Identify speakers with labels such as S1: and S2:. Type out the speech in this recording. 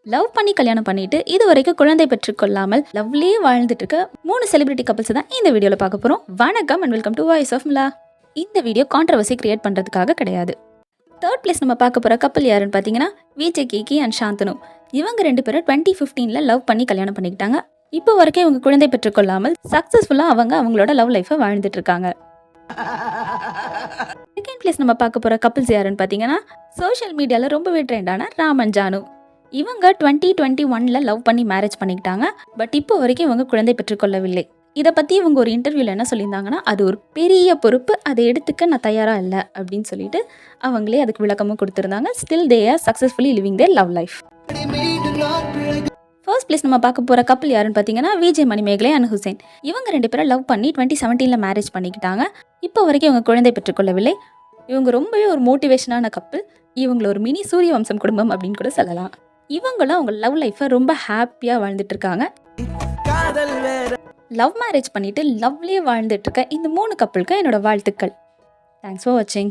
S1: Love பண்ணி கல்யாணம் பண்ணிட்டு இது வரைக்கும் குழந்தை பெற்றுக்கொள்ளாமல் லவ்லேயே வாழ்ந்துட்டு இருக்க 3 செலிபிரிட்டி கப்பல்ஸ் தான் இந்த வீடியோவில் பார்க்க போகிறோம். வணக்கம் and welcome to voice of Mila. இந்த வீடியோ கான்ட்ரவர்சி கிரியேட் பண்ணுறதுக்காக கிடையாது. தேர்ட் பிளேஸ் நம்ம பார்க்க போகிற கப்பல் யாருன்னு பார்த்தீங்கன்னா விஜய் கேகி அண்ட் சாந்தனு. இவங்க 2 பேரும் 2015 லவ் பண்ணி கல்யாணம் பண்ணிக்கிட்டாங்க. இப்போ வரைக்கும் இவங்க குழந்தை பெற்றுக்கொள்ளாமல் சக்ஸஸ்ஃபுல்லாக அவங்களோட லவ் லைஃப்பை வாழ்ந்துட்டு இருக்காங்க. செகண்ட் பிளேஸ் நம்ம பார்க்க போகிற கப்பல்ஸ் யாருன்னு பார்த்தீங்கன்னா சோஷியல் மீடியாவில் ரொம்பவே ட்ரெண்டான ராம் அண்ட் ஜானு. இவங்க 2021 லவ் பண்ணி மேரேஜ் பண்ணிக்கிட்டாங்க. பட் இப்போ வரைக்கும் இவங்க குழந்தை பெற்றுக்கொள்ளவில்லை. இதை பற்றி இவங்க ஒரு இன்டர்வியூவில் என்ன சொல்லியிருந்தாங்கன்னா, அது ஒரு பெரிய பொறுப்பு, அதை எடுத்துக்க நான் தயாராக இல்லை அப்படின்னு சொல்லிட்டு அவங்களே அதுக்கு விளக்கமும் கொடுத்துருந்தாங்க. Still they are successfully living their love life. First place நம்ம பார்க்க போகிற கப்பல் யாருன்னு பார்த்தீங்கன்னா விஜய் மணிமேகலை அண்ட் ஹுசைன். இவங்க 2 பேரும் லவ் பண்ணி 2017 மேரேஜ் பண்ணிக்கிட்டாங்க. இப்போ வரைக்கும் இவங்க குழந்தை பெற்றுக்கொள்ளவில்லை. இவங்க ரொம்பவே ஒரு மோட்டிவேஷனான கப்பல். இவங்கள ஒரு மினி சூரிய வம்சம் குடும்பம் அப்படின்னு கூட சொல்லலாம். இவங்களும் அவங்க லவ் லைஃப்பை ரொம்ப ஹாப்பியாக வாழ்ந்துட்டு இருக்காங்க. லவ் மேரேஜ் பண்ணிட்டு லவ்லேயே வாழ்ந்துட்டு இருக்க இந்த 3 கப்பலுக்கு என்னோட வாழ்த்துக்கள். தேங்க்ஸ் ஃபார் வாட்சிங்.